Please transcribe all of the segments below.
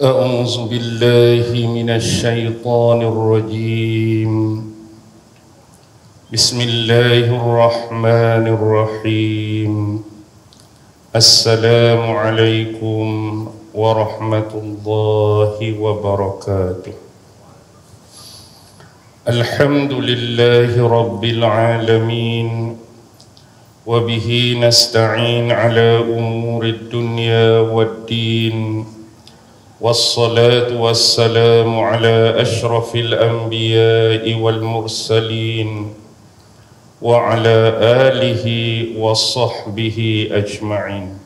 أعوذ بالله من الشيطان الرجيم. بسم الله الرحمن الرحيم. السلام عليكم ورحمة الله وبركاته. الحمد لله رب العالمين، وبه نستعين على أمور الدنيا والدين، والصلاة والسلام على أشرف الأنبياء والمرسلين وعلى آله وصحبه أجمعين.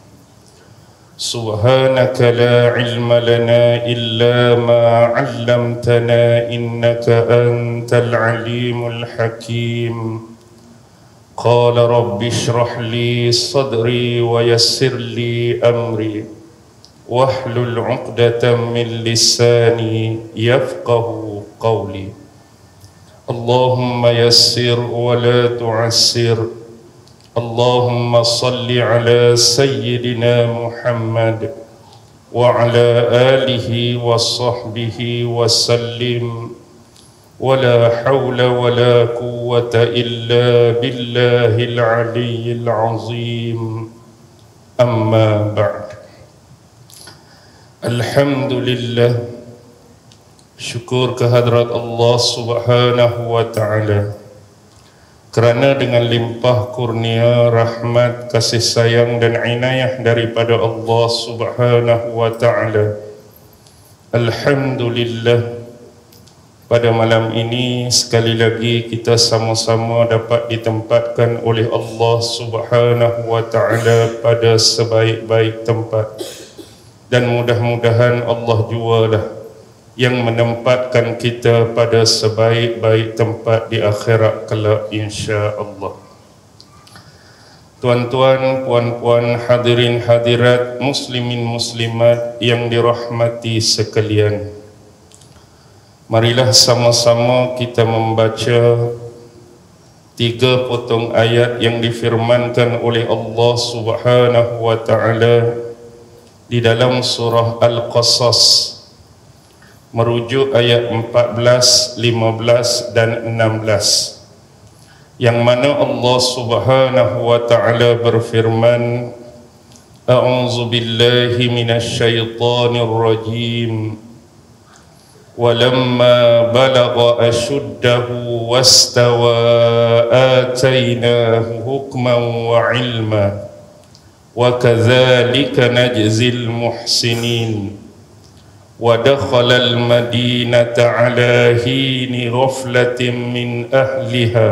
سبحانك لا علم لنا إلا ما علمتنا إنك أنت العليم الحكيم. قال رب اشرح لي صدري ويسر لي أمري واحلل عقدة من لساني يفقه قولي. اللهم يسر ولا تعسر. اللهم صل على سيدنا محمد وعلى آله وصحبه وسلم، ولا حول ولا قوة إلا بالله العلي العظيم. أما بعد. Alhamdulillah, syukur kehadrat Allah Subhanahu wa ta'ala, kerana dengan limpah kurnia, rahmat, kasih sayang dan inayah daripada Allah Subhanahu wa ta'ala, alhamdulillah, pada malam ini sekali lagi kita sama-sama dapat ditempatkan oleh Allah Subhanahu wa ta'ala pada sebaik-baik tempat. Dan mudah-mudahan Allah jualah yang menempatkan kita pada sebaik-baik tempat di akhirat kelak insya-Allah. Tuan-tuan, puan-puan, hadirin hadirat, muslimin muslimat yang dirahmati sekalian, marilah sama-sama kita membaca 3 potong ayat yang difirmankan oleh Allah Subhanahu wa ta'ala di dalam surah Al-Qasas, merujuk ayat 14, 15 dan 16, yang mana Allah Subhanahu wa ta'ala berfirman, A'udzu billahi minasyaitonir rajim. Walamma balagha ashuddahu wastawa atainahu hukman wa ilma وَكَذَلِكَ نَجْزِي الْمُحْسِنِينَ وَدَخَلَ الْمَدِينَةَ عَلَى حِينِ غَفْلَةٍ مِّنْ أَهْلِهَا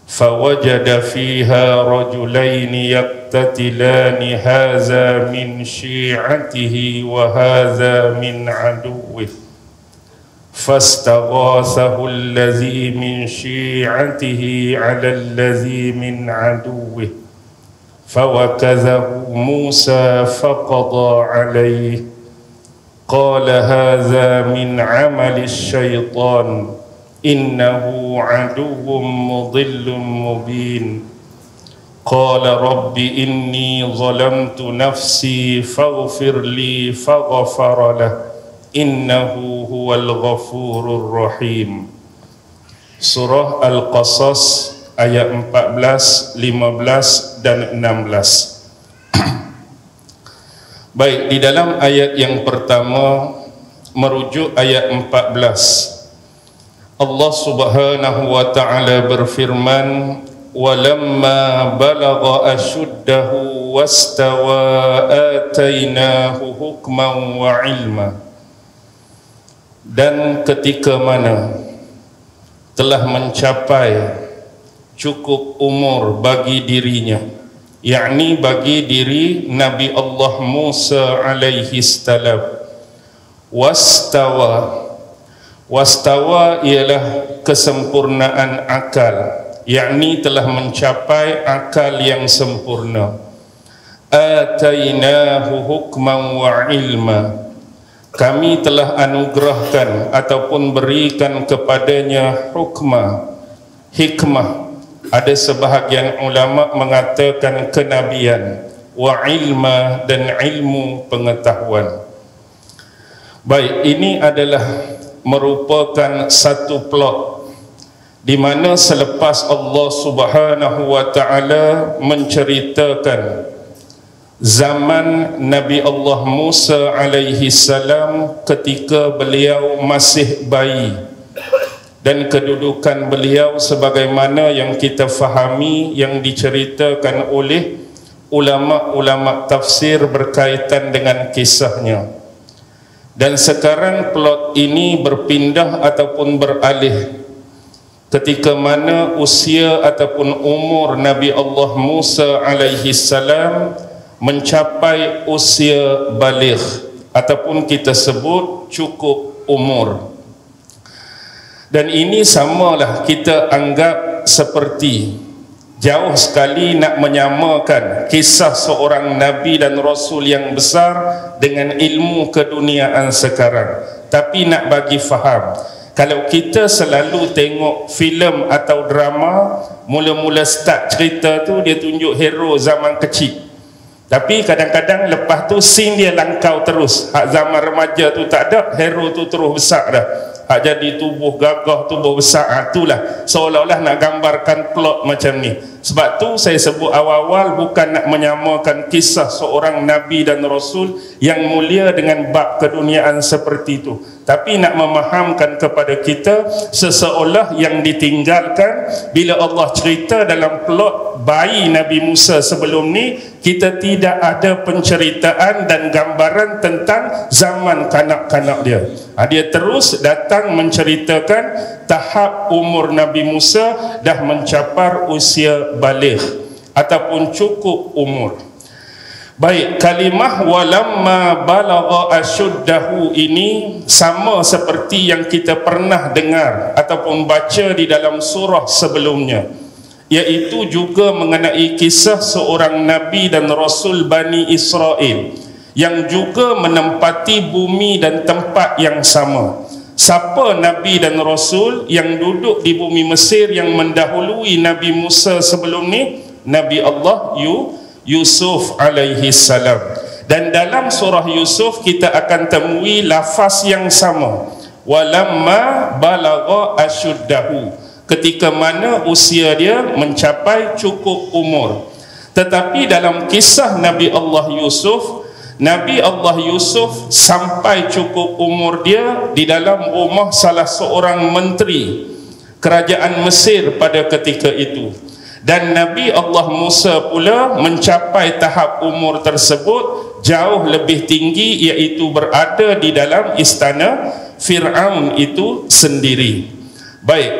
فَوَجَدَ فِيهَا رَجُلَيْنِ يَقْتَتِلَانِ هَذَا مِنْ شِيعَتِهِ وَهَذَا مِنْ عَدُوِّهِ فَاسْتَغَاثَهُ الَّذِي مِنْ شِيعَتِهِ عَلَى الَّذِي مِنْ عَدُوِّهِ فوكزه موسى فقضى عليه قال هذا من عمل الشيطان إنه عدو مضل مبين قال رب إني ظلمت نفسي فاغفر لي فغفر له إنه هو الغفور الرحيم. Surah Al-Qasas ayat 14, 15 dan 16. Baik, di dalam ayat yang pertama merujuk ayat 14, Allah Subhanahu wa ta'ala berfirman, walamma balagha ashuddahu wastawa atainahu hukman wa ilma. Dan ketika mana telah mencapai cukup umur bagi dirinya, yakni bagi diri Nabi Allah Musa alaihi salam, wastawa ialah kesempurnaan akal, yakni telah mencapai akal yang sempurna. Atainahu hukman wa ilma, kami telah anugerahkan ataupun berikan kepadanya hikmah. Ada sebahagian ulama mengatakan kenabian, wa ilma, dan ilmu pengetahuan. Baik, ini adalah merupakan satu plot di mana selepas Allah Subhanahu wa taala menceritakan zaman Nabi Allah Musa alaihi salam ketika beliau masih bayi, dan kedudukan beliau sebagaimana yang kita fahami yang diceritakan oleh ulama-ulama tafsir berkaitan dengan kisahnya. Dan sekarang plot ini berpindah ataupun beralih ketika mana usia ataupun umur Nabi Allah Musa alaihi salam mencapai usia baligh ataupun kita sebut cukup umur. Dan ini samalah kita anggap seperti jauh sekali nak menyamakan kisah seorang Nabi dan Rasul yang besar dengan ilmu keduniaan sekarang. Tapi nak bagi faham, kalau kita selalu tengok filem atau drama, mula-mula start cerita tu dia tunjuk hero zaman kecil, tapi kadang-kadang lepas tu scene dia langkau terus. Hak zaman remaja tu tak ada, hero tu terus besar dah. Hak jadi tubuh gagah, tubuh besar, itulah seolah-olah nak gambarkan plot macam ni. Sebab tu saya sebut awal-awal bukan nak menyamakan kisah seorang Nabi dan Rasul yang mulia dengan bab keduniaan seperti itu, tapi nak memahamkan kepada kita seseolah yang ditinggalkan. Bila Allah cerita dalam plot bayi Nabi Musa sebelum ni, kita tidak ada penceritaan dan gambaran tentang zaman kanak-kanak dia. Dia terus datang menceritakan tahap umur Nabi Musa dah mencapai usia baligh ataupun cukup umur. Baik, kalimah walamma balagha asyuddahu ini sama seperti yang kita pernah dengar ataupun baca di dalam surah sebelumnya, iaitu juga mengenai kisah seorang Nabi dan Rasul Bani Israel yang juga menempati bumi dan tempat yang sama. Siapa Nabi dan Rasul yang duduk di bumi Mesir yang mendahului Nabi Musa sebelum ni? Nabi Allah Yusuf alaihi salam. Dan dalam surah Yusuf kita akan temui lafaz yang sama, walamma balagha asyuddahu, ketika mana usia dia mencapai cukup umur. Tetapi dalam kisah Nabi Allah Yusuf sampai cukup umur dia di dalam rumah salah seorang menteri kerajaan Mesir pada ketika itu. Dan Nabi Allah Musa pula mencapai tahap umur tersebut jauh lebih tinggi, iaitu berada di dalam istana Fir'aun itu sendiri. Baik,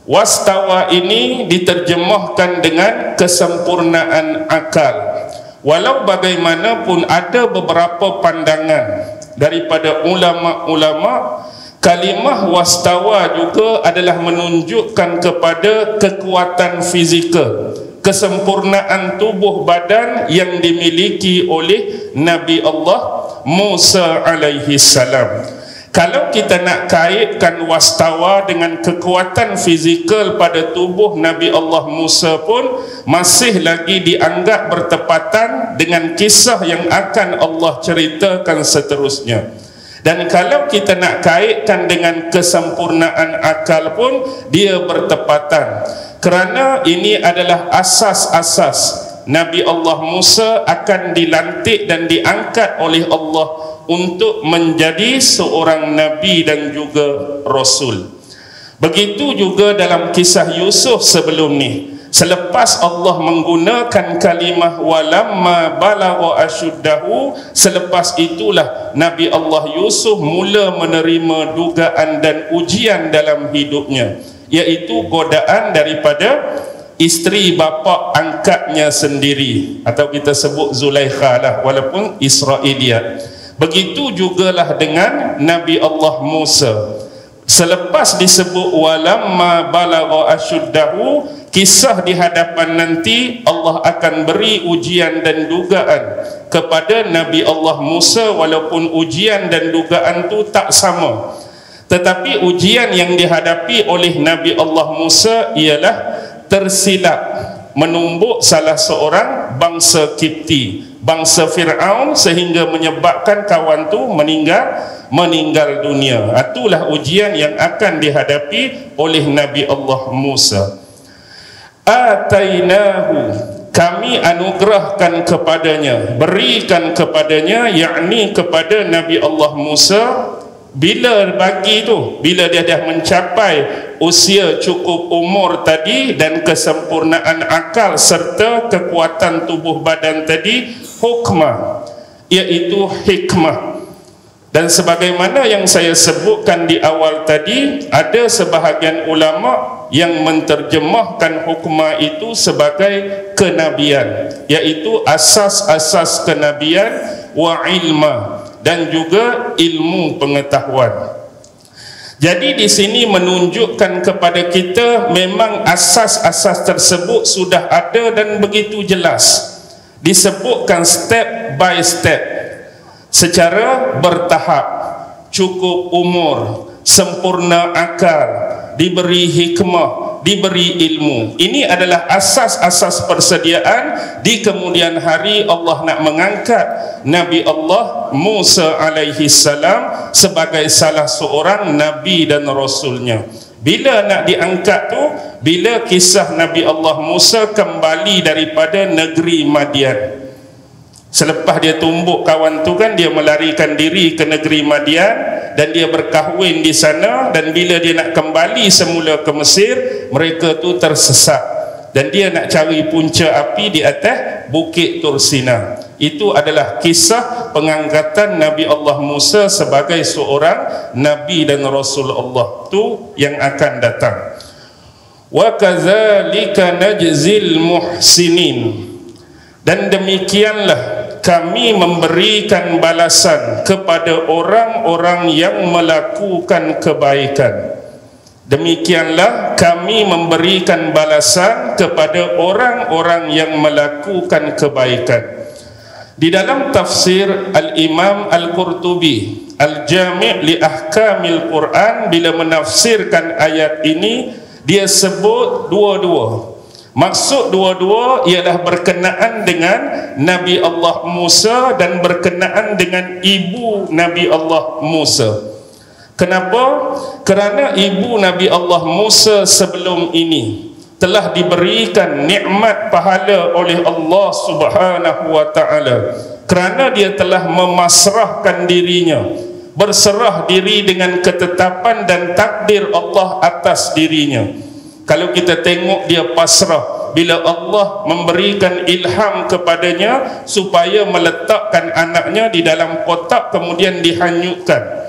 wastawa ini diterjemahkan dengan kesempurnaan akal. Walau bagaimanapun ada beberapa pandangan daripada ulama-ulama, kalimah wastawa juga adalah menunjukkan kepada kekuatan fizikal, kesempurnaan tubuh badan yang dimiliki oleh Nabi Allah Musa alaihi salam. Kalau kita nak kaitkan wastawa dengan kekuatan fizikal pada tubuh Nabi Allah Musa pun masih lagi dianggap bertepatan dengan kisah yang akan Allah ceritakan seterusnya. Dan kalau kita nak kaitkan dengan kesempurnaan akal pun dia bertepatan, kerana ini adalah asas-asas Nabi Allah Musa akan dilantik dan diangkat oleh Allah untuk menjadi seorang Nabi dan juga Rasul. Begitu juga dalam kisah Yusuf sebelum ni, selepas Allah menggunakan kalimah walamma balagha asyuddahu, selepas itulah Nabi Allah Yusuf mula menerima dugaan dan ujian dalam hidupnya, iaitu godaan daripada isteri bapa angkatnya sendiri, atau kita sebut Zulaikha lah, walaupun Israiliyat. Begitu jugalah dengan Nabi Allah Musa. Selepas disebut walamma balagha asyuddahu, kisah di hadapan nanti Allah akan beri ujian dan dugaan kepada Nabi Allah Musa, walaupun ujian dan dugaan tu tak sama. Tetapi ujian yang dihadapi oleh Nabi Allah Musa ialah tersilap menumbuk salah seorang bangsa Kipti bangsa Fir'aun sehingga menyebabkan kawan tu meninggal dunia. Itulah ujian yang akan dihadapi oleh Nabi Allah Musa. Atainahu, kami anugerahkan kepadanya, berikan kepadanya, yakni kepada Nabi Allah Musa. Bila bagi tu, bila dia dah mencapai usia cukup umur tadi dan kesempurnaan akal serta kekuatan tubuh badan tadi, hukmah, iaitu hikmah. Dan sebagaimana yang saya sebutkan di awal tadi, ada sebahagian ulama yang menterjemahkan hukmah itu sebagai kenabian, iaitu asas-asas kenabian wa ilma, dan juga ilmu pengetahuan. Jadi di sini menunjukkan kepada kita memang asas-asas tersebut sudah ada dan begitu jelas. Disebutkan step by step, secara bertahap, cukup umur, sempurna akal, diberi hikmah, diberi ilmu. Ini adalah asas-asas persediaan. Di kemudian hari Allah nak mengangkat Nabi Allah Musa alaihi salam sebagai salah seorang Nabi dan Rasulnya. Bila nak diangkat tu, bila kisah Nabi Allah Musa kembali daripada negeri Madian. Selepas dia tumbuk kawan tu kan, dia melarikan diri ke negeri Madian dan dia berkahwin di sana. Dan bila dia nak kembali semula ke Mesir, mereka tu tersesat dan dia nak cari punca api di atas Bukit Tursina. Itu adalah kisah pengangkatan Nabi Allah Musa sebagai seorang Nabi dan Rasul Allah tu yang akan datang. Wa kadzalika najzil muhsinin, dan demikianlah kami memberikan balasan kepada orang-orang yang melakukan kebaikan. Demikianlah kami memberikan balasan kepada orang-orang yang melakukan kebaikan. Di dalam tafsir Al-Imam Al-Qurtubi Al-Jami' li Ahkamil Quran, bila menafsirkan ayat ini, dia sebut dua-dua. Maksud dua-dua ialah berkenaan dengan Nabi Allah Musa dan berkenaan dengan ibu Nabi Allah Musa. Kenapa? Kerana ibu Nabi Allah Musa sebelum ini telah diberikan nikmat pahala oleh Allah Subhanahu wa taala, kerana dia telah memasrahkan dirinya, berserah diri dengan ketetapan dan takdir Allah atas dirinya. Kalau kita tengok dia pasrah bila Allah memberikan ilham kepadanya supaya meletakkan anaknya di dalam kotak kemudian dihanyutkan.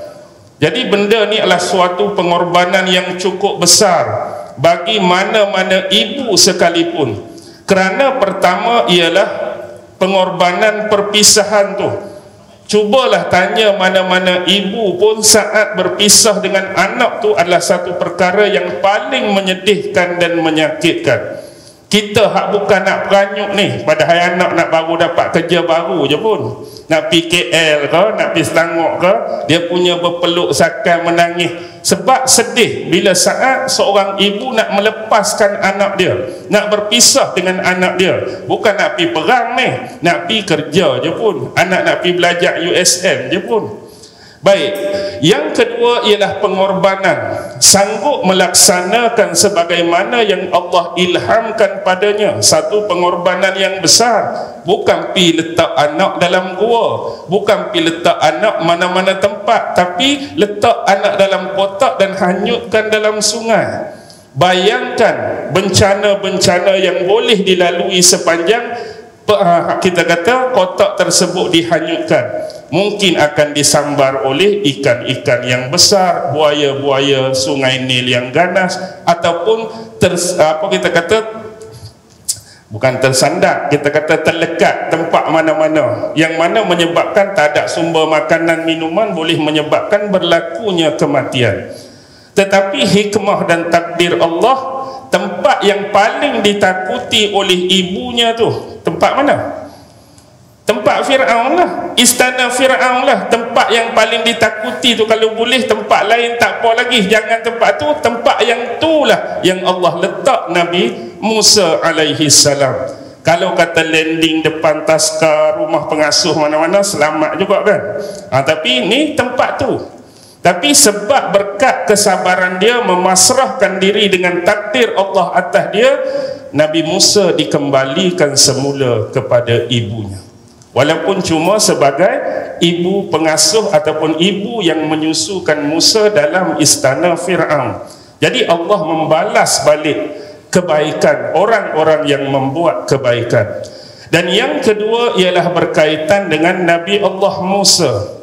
Jadi benda ni adalah suatu pengorbanan yang cukup besar bagi mana-mana ibu sekalipun. Kerana pertama ialah pengorbanan perpisahan tu. Cubalah tanya mana-mana ibu pun saat berpisah dengan anak tu adalah satu perkara yang paling menyedihkan dan menyakitkan. Kita hak bukan nak peranyuk ni, padahal anak nak baru dapat kerja baru je pun, nak pergi KL ke, nak pergi Selangor ke, dia punya berpeluk sakan menangis sebab sedih bila saat seorang ibu nak melepaskan anak dia, nak berpisah dengan anak dia. Bukan nak pergi perang ni, nak pergi kerja je pun, anak nak pergi belajar USM je pun. Baik, yang kedua ialah pengorbanan, sanggup melaksanakan sebagaimana yang Allah ilhamkan padanya. Satu pengorbanan yang besar, bukan pi letak anak dalam gua, bukan pi letak anak mana-mana tempat, tapi letak anak dalam kotak dan hanyutkan dalam sungai. Bayangkan bencana-bencana yang boleh dilalui sepanjang kita kata kotak tersebut dihanyutkan. Mungkin akan disambar oleh ikan-ikan yang besar, buaya-buaya sungai Nil yang ganas, ataupun kita kata bukan tersandak, kita kata terlekat tempat mana-mana, yang mana menyebabkan tak ada sumber makanan minuman, boleh menyebabkan berlakunya kematian. Tetapi hikmah dan takdir Allah, tempat yang paling ditakuti oleh ibunya tu tempat mana? Tempat Fir'aun lah, istana Fir'aun lah. Tempat yang paling ditakuti tu, kalau boleh tempat lain tak apa lagi, jangan tempat tu. Tempat yang tu lah yang Allah letak Nabi Musa alaihi salam. Kalau kata landing depan taska, rumah pengasuh mana-mana, selamat juga kan. Tapi ini tempat tu. Tapi sebab berkat kesabaran dia, memasrahkan diri dengan takdir Allah atas dia, Nabi Musa dikembalikan semula kepada ibunya. Walaupun cuma sebagai ibu pengasuh ataupun ibu yang menyusukan Musa dalam istana Fir'aun. Jadi Allah membalas balik kebaikan orang-orang yang membuat kebaikan. Dan yang kedua ialah berkaitan dengan Nabi Allah Musa.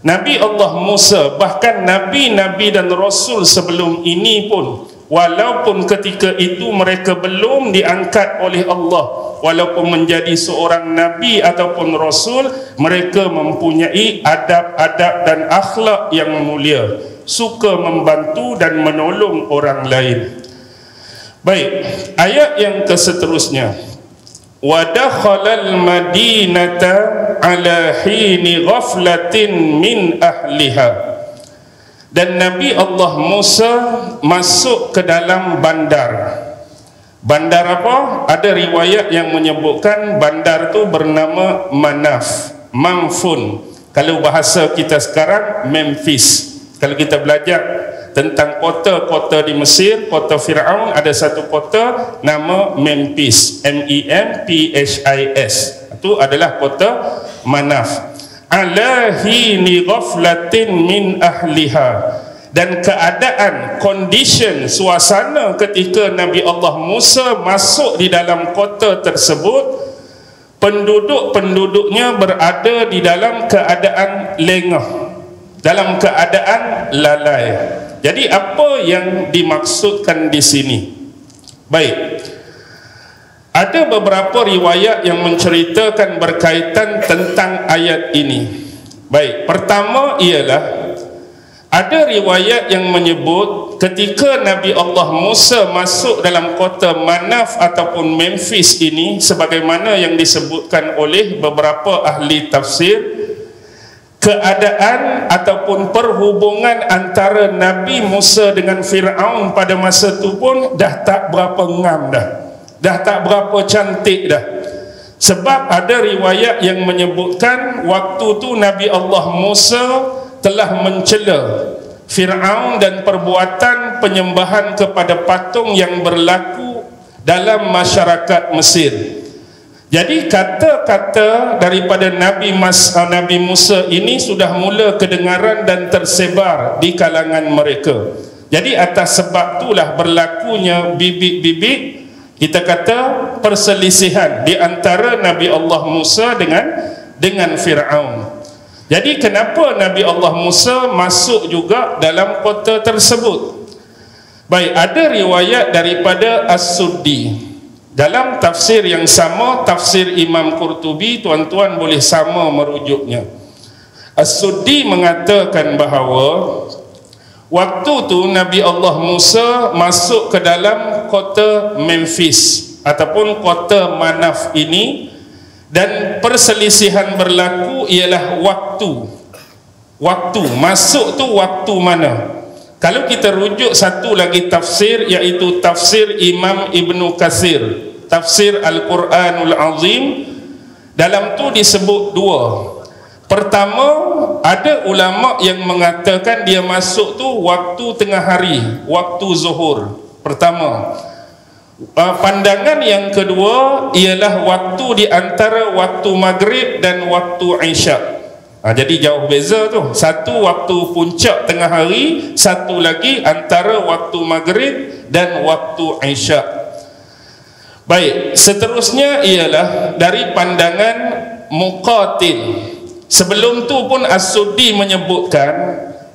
Nabi Allah Musa, bahkan Nabi-Nabi dan Rasul sebelum ini pun, walaupun ketika itu mereka belum diangkat oleh Allah, walaupun menjadi seorang Nabi ataupun Rasul, mereka mempunyai adab-adab dan akhlak yang mulia, suka membantu dan menolong orang lain. Baik, ayat yang keseterusnya, wa dakhalal madinata ala hini ghaflatin min ahliha. Dan Nabi Allah Musa masuk ke dalam bandar. Bandar apa? Ada riwayat yang menyebutkan bandar tu bernama Manaf, Mamfun. Kalau bahasa kita sekarang, Memphis. Kalau kita belajar tentang kota-kota di Mesir, kota Fir'aun, ada satu kota nama Memphis, M-E-M-P-H-I-S. Itu adalah kota Manaf. Ala hini ghaflatin min ahliha. Dan keadaan, condition, suasana ketika Nabi Allah Musa masuk di dalam kota tersebut, penduduk-penduduknya berada di dalam keadaan lengah, dalam keadaan lalai. Jadi apa yang dimaksudkan di sini? Baik, ada beberapa riwayat yang menceritakan berkaitan tentang ayat ini. Baik, pertama ialah ada riwayat yang menyebut ketika Nabi Allah Musa masuk dalam kota Manaf ataupun Memphis ini, sebagaimana yang disebutkan oleh beberapa ahli tafsir, keadaan ataupun perhubungan antara Nabi Musa dengan Fir'aun pada masa itu pun dah tak berapa ngam dah tak berapa cantik dah. Sebab ada riwayat yang menyebutkan waktu tu Nabi Allah Musa telah mencela Fir'aun dan perbuatan penyembahan kepada patung yang berlaku dalam masyarakat Mesir. Jadi kata-kata daripada Nabi Musa ini sudah mula kedengaran dan tersebar di kalangan mereka. Jadi atas sebab itulah berlakunya bibit-bibit, kita kata perselisihan di antara Nabi Allah Musa dengan Fir'aun. Jadi kenapa Nabi Allah Musa masuk juga dalam kota tersebut? Baik, ada riwayat daripada As-Suddi. Dalam tafsir yang sama, tafsir Imam Qurtubi, tuan-tuan boleh sama merujuknya. As-Suddi mengatakan bahawa waktu tu Nabi Allah Musa masuk ke dalam kota Memphis ataupun kota Manaf ini, dan perselisihan berlaku ialah waktu masuk tu waktu mana. Kalau kita rujuk satu lagi tafsir, iaitu tafsir Imam Ibnu Katsir, tafsir Al-Quranul Azim, dalam tu disebut dua. Pertama, ada ulama yang mengatakan dia masuk tu waktu tengah hari, waktu zuhur. Pertama. Pandangan yang kedua ialah waktu di antara waktu maghrib dan waktu isyak. Jadi jauh beza tu. Satu waktu puncak tengah hari, satu lagi antara waktu maghrib dan waktu isyak. Baik, seterusnya ialah dari pandangan Muqatil. Sebelum tu pun As-Suddi menyebutkan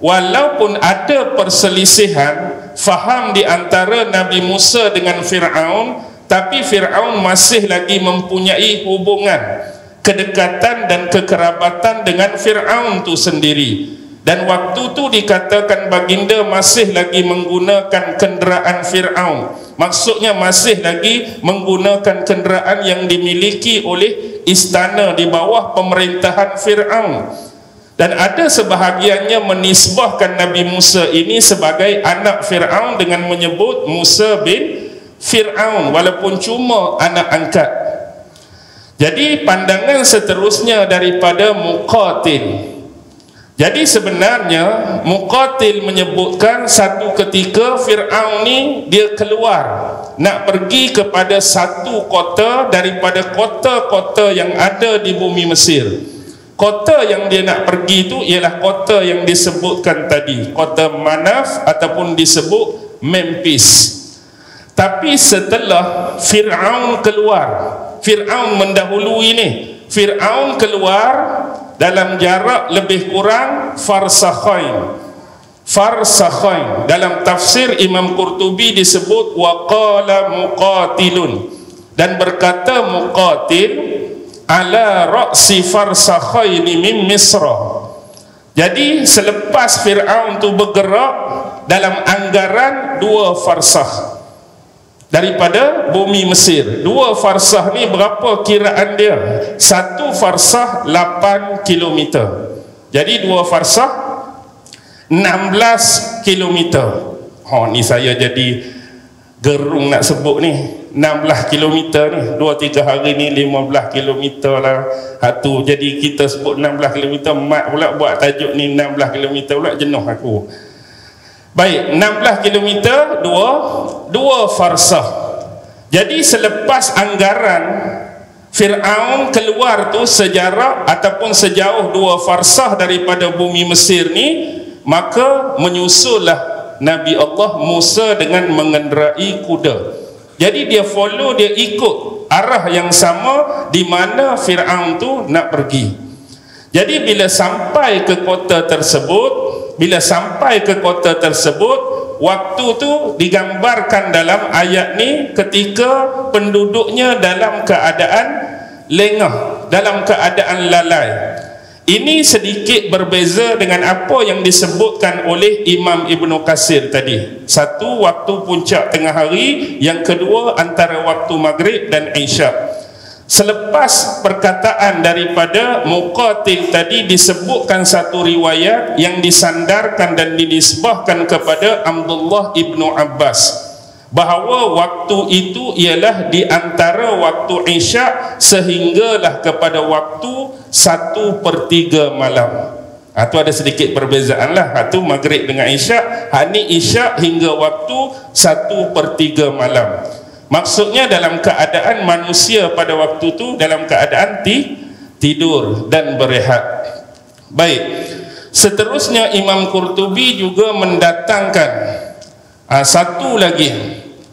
walaupun ada perselisihan faham di antara Nabi Musa dengan Fir'aun, tapi Fir'aun masih lagi mempunyai hubungan, kedekatan dan kekerabatan dengan Fir'aun tu sendiri. Dan waktu tu dikatakan baginda masih lagi menggunakan kenderaan Fir'aun. Maksudnya masih lagi menggunakan kenderaan yang dimiliki oleh istana di bawah pemerintahan Fir'aun. Dan ada sebahagiannya menisbahkan Nabi Musa ini sebagai anak Fir'aun dengan menyebut Musa bin Fir'aun, walaupun cuma anak angkat. Jadi pandangan seterusnya daripada Muqatil. Jadi sebenarnya Muqatil menyebutkan satu ketika Fir'aun ni dia keluar nak pergi kepada satu kota daripada kota-kota yang ada di bumi Mesir. Kota yang dia nak pergi itu ialah kota yang disebutkan tadi, kota Manaf ataupun disebut Memphis. Tapi setelah Fir'aun keluar, Fir'aun mendahului ni, Fir'aun keluar dalam jarak lebih kurang farsakhain. Dalam tafsir Imam Qurtubi disebut waqala Muqatilun, dan berkata Muqatil ala ra'si farsakhain min Misra. Jadi selepas Fir'aun tu bergerak dalam anggaran 2 farsakh daripada bumi Mesir. 2 farsah ni berapa kiraan dia? 1 farsah 8 km. Jadi 2 farsah 16 km. Ni saya jadi gerung nak sebut ni. 16 km ni 2-3 hari ni 15 km lah. Jadi kita sebut 16 km, mak pula buat tajuk ni 16 km pula, jenuh aku. Baik, 16 km 2 farsah. Jadi selepas anggaran Fir'aun keluar tu sejarak ataupun sejauh 2 farsah daripada bumi Mesir ni, maka menyusullah Nabi Allah Musa dengan mengenderai kuda. Jadi dia follow, dia ikut arah yang sama di mana Fir'aun tu nak pergi. Jadi bila sampai ke kota tersebut, waktu tu digambarkan dalam ayat ni ketika penduduknya dalam keadaan lengah, dalam keadaan lalai. Ini sedikit berbeza dengan apa yang disebutkan oleh Imam Ibnu Katsir tadi. Satu waktu puncak tengah hari, yang kedua antara waktu maghrib dan isyak. Selepas perkataan daripada Muqatil tadi disebutkan satu riwayat yang disandarkan dan dinisbahkan kepada Abdullah ibnu Abbas, bahawa waktu itu ialah di antara waktu isyak sehinggalah kepada waktu 1/3 malam. Itu ada sedikit perbezaan lah. Itu maghrib dengan isyak, ini isyak hingga waktu 1/3 malam. Maksudnya dalam keadaan manusia pada waktu itu dalam keadaan tidur dan berehat. Baik, seterusnya Imam Qurtubi juga mendatangkan satu lagi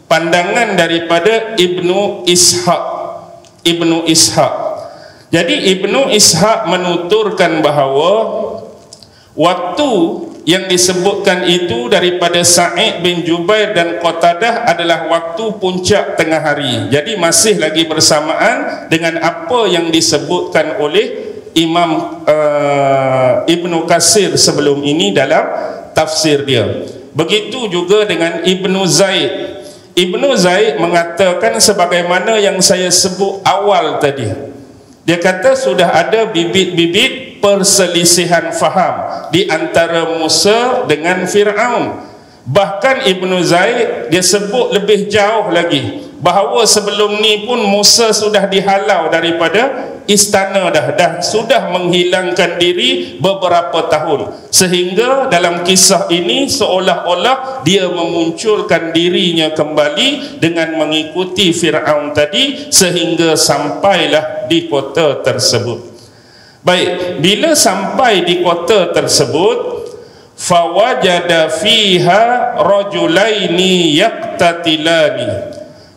pandangan daripada Ibnu Ishaq. Jadi Ibnu Ishaq menuturkan bahawa waktu yang disebutkan itu daripada Sa'id bin Jubair dan Qatadah adalah waktu puncak tengah hari. Jadi masih lagi bersamaan dengan apa yang disebutkan oleh Imam Ibnu Katsir sebelum ini dalam tafsir dia. Begitu juga dengan Ibnu Zaid. Ibnu Zaid mengatakan sebagaimana yang saya sebut awal tadi. Dia kata sudah ada bibit-bibit perselisihan faham di antara Musa dengan Fir'aun. Bahkan Ibnu Zaid dia sebut lebih jauh lagi bahawa sebelum ni pun Musa sudah dihalau daripada istana, dah sudah menghilangkan diri beberapa tahun, sehingga dalam kisah ini seolah-olah dia memunculkan dirinya kembali dengan mengikuti Fir'aun tadi sehingga sampailah di kota tersebut. Baik, bila sampai di kota tersebut, fawajada fiha rajulaini yaqtatilani,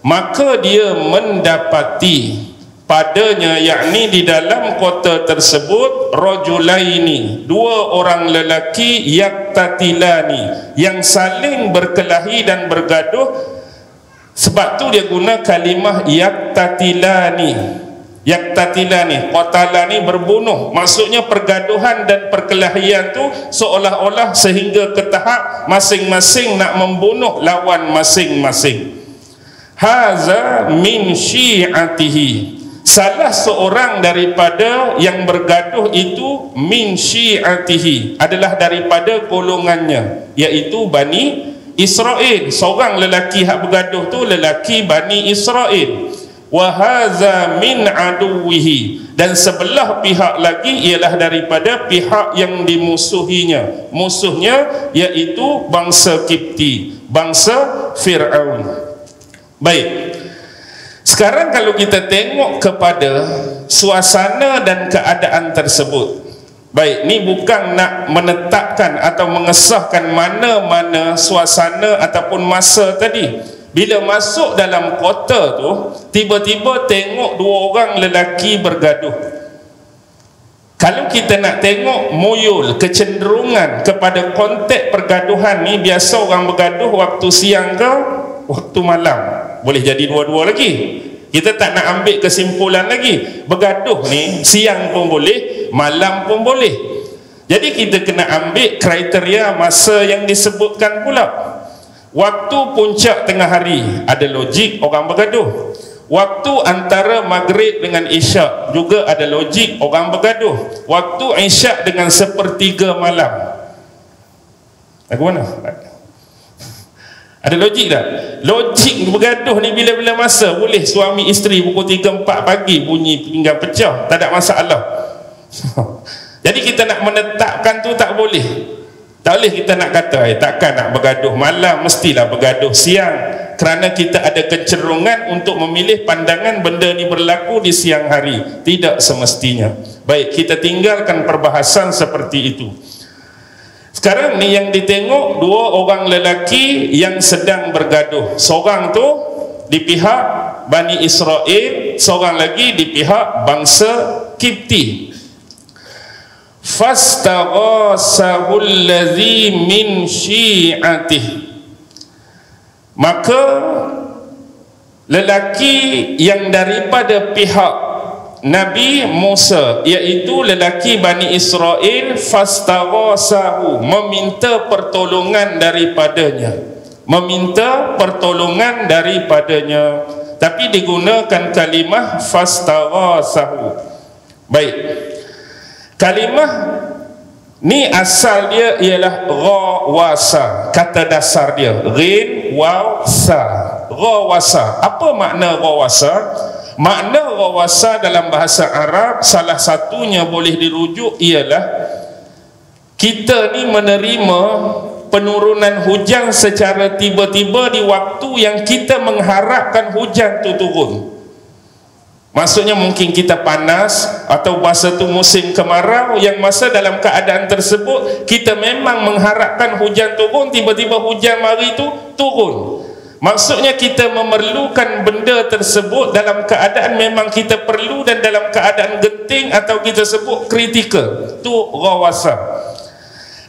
maka dia mendapati padanya, yakni di dalam kota tersebut, rajulaini, 2 orang lelaki, yaqtatilani, yang saling berkelahi dan bergaduh. Sebab tu dia guna kalimah yaqtatilani. Qatalani berbunuh, maksudnya pergaduhan dan perkelahian tu seolah-olah sehingga ke tahap masing-masing nak membunuh lawan masing-masing. Haza min syi'atihi, salah seorang daripada yang bergaduh itu, min syi'atihi, adalah daripada golongannya, iaitu Bani Israel. Seorang lelaki hak bergaduh tu lelaki Bani Israel. wa hadza min aduwihi, dan sebelah pihak lagi ialah daripada pihak yang dimusuhinya. Musuhnya iaitu bangsa Kipti, bangsa Fir'aun. Baik, sekarang kalau kita tengok kepada suasana dan keadaan tersebut, baik, ni bukan nak menetapkan atau mengesahkan mana-mana suasana ataupun masa tadi. Bila masuk dalam kota tu, tiba-tiba tengok dua orang lelaki bergaduh. Kalau kita nak tengok muyul, kecenderungan kepada konteks pergaduhan ni, biasa orang bergaduh waktu siang ke waktu malam. Boleh jadi dua-dua lagi. Kita tak nak ambil kesimpulan lagi. Bergaduh ni siang pun boleh, malam pun boleh. Jadi kita kena ambil kriteria masa yang disebutkan pula. Waktu puncak tengah hari, ada logik orang bergaduh. Waktu antara maghrib dengan isyak juga ada logik orang bergaduh. Waktu isyak dengan sepertiga malam, aku mana? Ada logik tak? Logik bergaduh ni bila-bila masa. Boleh suami isteri pukul 3-4 pagi bunyi pinggan pecah, tak ada masalah. Jadi kita nak menetapkan tu tak boleh. Tak boleh kita nak kata takkan nak bergaduh malam, mestilah bergaduh siang, kerana kita ada kecenderungan untuk memilih pandangan benda ni berlaku di siang hari. Tidak semestinya. Baik, kita tinggalkan perbahasan seperti itu. Sekarang ni yang ditengok dua orang lelaki yang sedang bergaduh. Seorang tu di pihak Bani Israel, seorang lagi di pihak bangsa Kipti. Fastaghasahu allazi min syi'atih, maka lelaki yang daripada pihak Nabi Musa, iaitu lelaki Bani Israel, fastaghasahu, meminta pertolongan daripadanya, meminta pertolongan daripadanya, tapi digunakan kalimah fastaghasahu. Baik, kalimah ni asal dia ialah ghawasa, kata dasar dia ghin waw sa, ghawasa. Apa makna ghawasa? Makna ghawasa dalam bahasa Arab salah satunya boleh dirujuk ialah kita ni menerima penurunan hujan secara tiba-tiba di waktu yang kita mengharapkan hujan tu turun. Maksudnya mungkin kita panas atau masa tu musim kemarau, yang masa dalam keadaan tersebut kita memang mengharapkan hujan turun, tiba-tiba hujan mari tu turun. Maksudnya kita memerlukan benda tersebut dalam keadaan memang kita perlu dan dalam keadaan genting atau kita sebut kritikal. Tu ghawasa.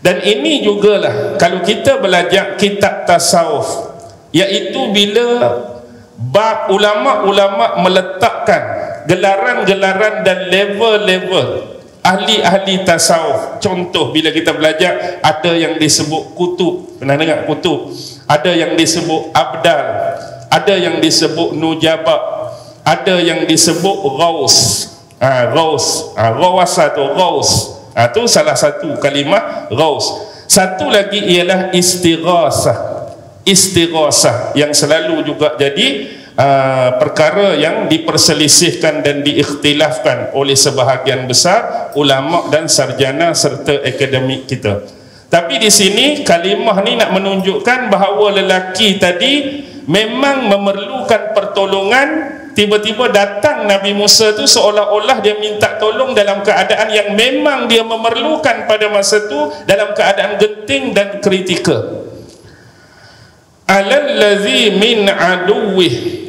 Dan ini jugalah kalau kita belajar kitab tasawuf, iaitu bila bab ulama-ulama meletakkan gelaran-gelaran dan level-level ahli-ahli tasawuf. Contoh bila kita belajar ada yang disebut kutub, pernah dengar kutub? Ada yang disebut abdal, ada yang disebut nujaba, ada yang disebut ghaus. Ghawasa tu ghaus. Tu salah satu kalimah ghaus. Satu lagi ialah istighasah. Istighasah yang selalu juga jadi perkara yang diperselisihkan dan diikhtilafkan oleh sebahagian besar ulama dan sarjana serta akademik kita. Tapi di sini kalimah ni nak menunjukkan bahawa lelaki tadi memang memerlukan pertolongan. Tiba-tiba datang Nabi Musa tu seolah-olah dia minta tolong dalam keadaan yang memang dia memerlukan pada masa tu, dalam keadaan genting dan kritikal. Alallazi min aduwih,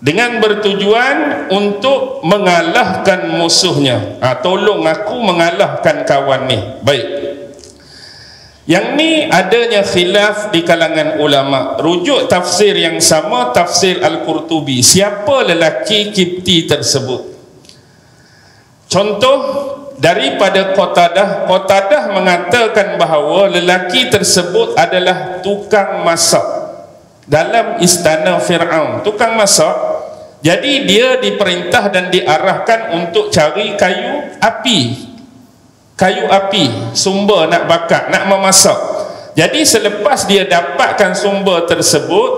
dengan bertujuan untuk mengalahkan musuhnya. Tolong aku mengalahkan kawan ni. Baik, yang ni adanya khilaf di kalangan ulama. Rujuk tafsir yang sama, tafsir Al-Qurtubi. Siapa lelaki Kipti tersebut? Contoh daripada Qatadah. Qatadah mengatakan bahawa lelaki tersebut adalah tukang masak dalam istana Fir'aun. Tukang masak. Jadi dia diperintah dan diarahkan untuk cari kayu api. Kayu api, sumber nak bakar, nak memasak. Jadi selepas dia dapatkan sumber tersebut,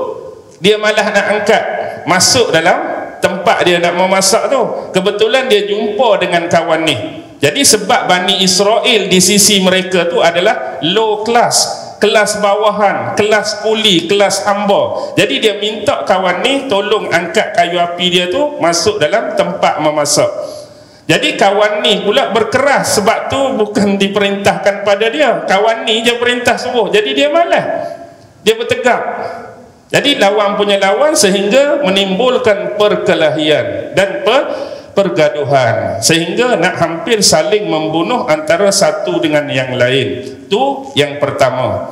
dia malah nak angkat masuk dalam tempat tempat dia nak memasak tu. Kebetulan dia jumpa dengan kawan ni. Jadi sebab Bani Israel di sisi mereka tu adalah low class, kelas bawahan, kelas kuli, kelas hamba. Jadi dia minta kawan ni tolong angkat kayu api dia tu masuk dalam tempat memasak. Jadi kawan ni pula berkeras, sebab tu bukan diperintahkan pada dia, kawan ni je perintah suruh. Jadi dia malas, dia bertegak. Jadi lawan punya lawan, sehingga menimbulkan perkelahian dan pergaduhan, sehingga nak hampir saling membunuh antara satu dengan yang lain. Itu yang pertama.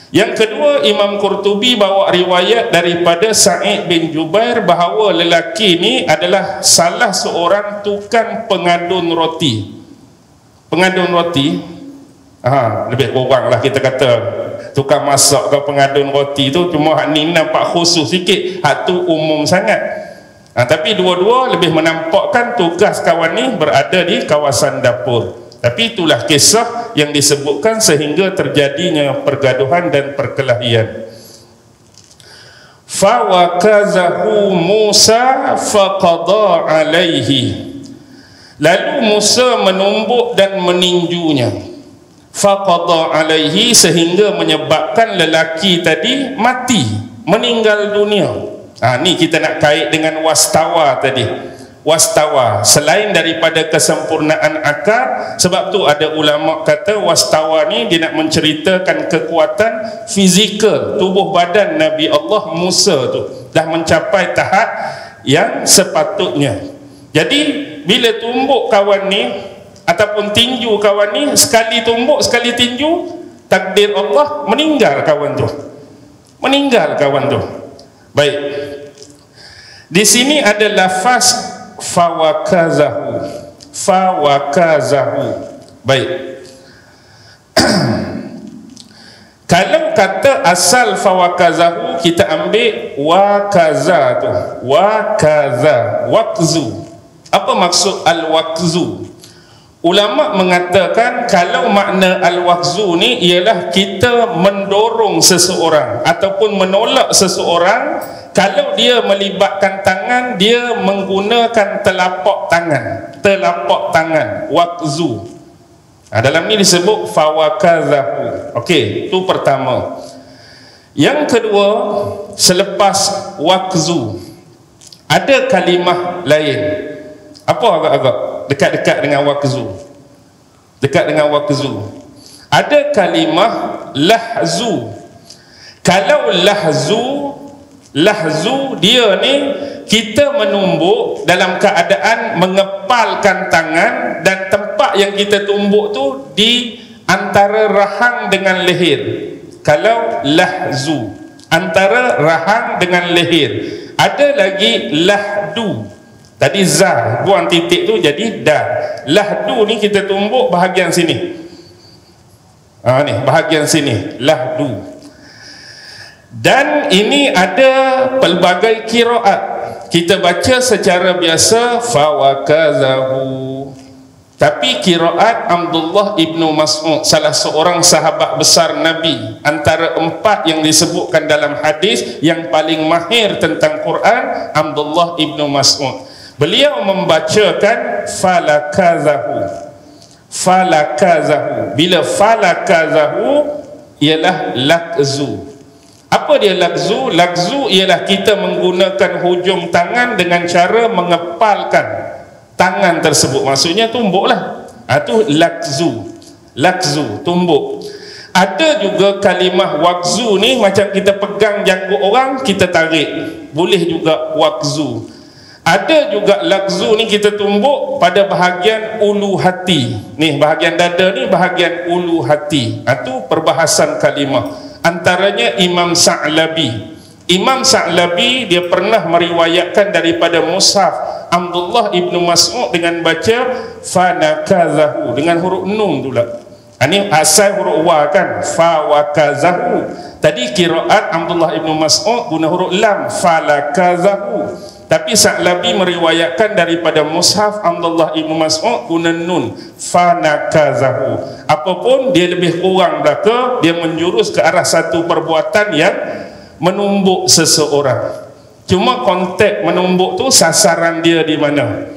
Yang kedua, Imam Qurtubi bawa riwayat daripada Sa'id bin Jubair bahawa lelaki ni adalah salah seorang tukang pengadun roti. Pengadun roti, lebih kurang lah kita kata tukang masak ke pengadun roti tu, cuma hak ni nampak khusus sikit, hak tu umum sangat. Tapi dua-dua lebih menampakkan tugas kawan ni berada di kawasan dapur. Tapi itulah kisah yang disebutkan sehingga terjadinya pergaduhan dan perkelahian. Fawakazahu Musa faqada alaihi. Lalu Musa menumbuk dan meninjunya. Faqada alaihi, sehingga menyebabkan lelaki tadi mati, meninggal dunia. Ni kita nak kait dengan wastawa tadi. Wastawa, selain daripada kesempurnaan akal, sebab tu ada ulama kata wastawa ni dia nak menceritakan kekuatan fizikal tubuh badan Nabi Allah Musa tu dah mencapai tahap yang sepatutnya. Jadi bila tumbuk kawan ni ataupun tinju kawan ni, sekali tumbuk sekali tinju, takdir Allah meninggal kawan tu, meninggal kawan tu. Baik, di sini ada lafaz fawakazahu, fawakazahu. Baik. Kalau kata asal fawakazahu, kita ambil wakaza tu, wakaza, wakzu. Apa maksud al-wakzu? Ulama mengatakan kalau makna al-wakzu ni ialah kita mendorong seseorang ataupun menolak seseorang. Kalau dia melibatkan tangan, dia menggunakan telapak tangan, telapak tangan, wakzu. Dalam ni disebut fawakazahu. Okey, itu pertama. Yang kedua, selepas wakzu ada kalimah lain. Apa agak-agak dekat-dekat dengan wakzu? Dekat dengan wakzu. Ada kalimah lahzu. Kalau lahzu dia ni kita menumbuk dalam keadaan mengepalkan tangan, dan tempat yang kita tumbuk tu di antara rahang dengan leher. Kalau lahzu, antara rahang dengan leher. Ada lagi lahdu. Tadi za, buang titik tu jadi da. Lahdu ni kita tumbuk bahagian sini. Ni bahagian sini, lahdu. Dan ini ada pelbagai qiraat. Kita baca secara biasa fawakazahu, tapi qiraat Abdullah ibnu Mas'ud, salah seorang sahabat besar Nabi, antara 4 yang disebutkan dalam hadis yang paling mahir tentang Quran, Abdullah ibnu Mas'ud. Beliau membacakan falakazahu, falakazahu. Bila falakazahu ialah lakzu. Apa dia lakzu? Lakzu ialah kita menggunakan hujung tangan dengan cara mengepalkan tangan tersebut. Maksudnya tumbuklah. Itu lakzu. Lakzu, tumbuk. Ada juga kalimah wakzu ni macam kita pegang janggut orang, kita tarik. Boleh juga wakzu. Ada juga lakzu ni kita tumbuk pada bahagian ulu hati. Ni bahagian dada ni bahagian ulu hati. Itu perbahasan kalimah. Antaranya Imam Sa'labi. Imam Sa'labi dia pernah meriwayatkan daripada mushaf Abdullah ibnu Mas'ud dengan baca fanakazahu dengan huruf nun pula. Ini asal huruf wa kan, fawakazahu. Tadi qiraat Abdullah ibnu Mas'ud guna huruf lam, falakazahu. Tapi Sa'labi meriwayatkan daripada mushaf Abdullah ibnu Mas'ud guna nun, fanakazahu. Apapun dia lebih kurang belaka, dia menjurus ke arah satu perbuatan yang menumbuk seseorang. Cuma konteks menumbuk tu sasaran dia di mana?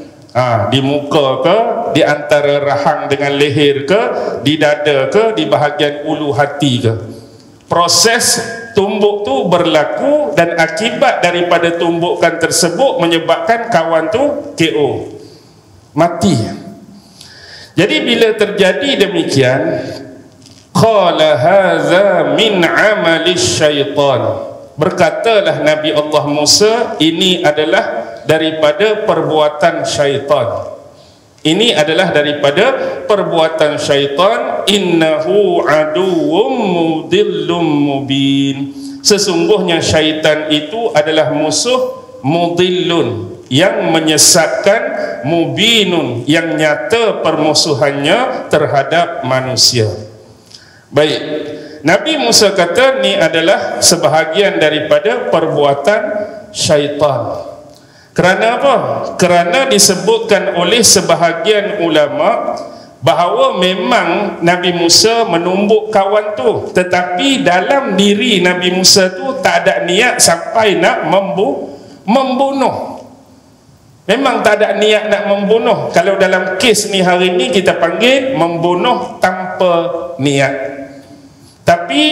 Di muka ke, di antara rahang dengan leher ke, di dada ke, di bahagian ulu hati ke. Proses tumbuk tu berlaku dan akibat daripada tumbukan tersebut menyebabkan kawan tu KO, mati. Jadi bila terjadi demikian, qala hadza min amali syaitan, berkatalah Nabi Allah Musa, ini adalah daripada perbuatan syaitan. Ini adalah daripada perbuatan syaitan. Innahu aduwwum mudillum mubin, sesungguhnya syaitan itu adalah musuh mudillun, yang menyesatkan, mubinun, yang nyata permusuhannya terhadap manusia. Baik, Nabi Musa kata ni adalah sebahagian daripada perbuatan syaitan. Kerana apa? Kerana disebutkan oleh sebahagian ulama bahawa memang Nabi Musa menumbuk kawan tu, tetapi dalam diri Nabi Musa tu tak ada niat sampai nak membunuh. Memang tak ada niat nak membunuh. Kalau dalam kes ni hari ni kita panggil membunuh tanpa niat. Tapi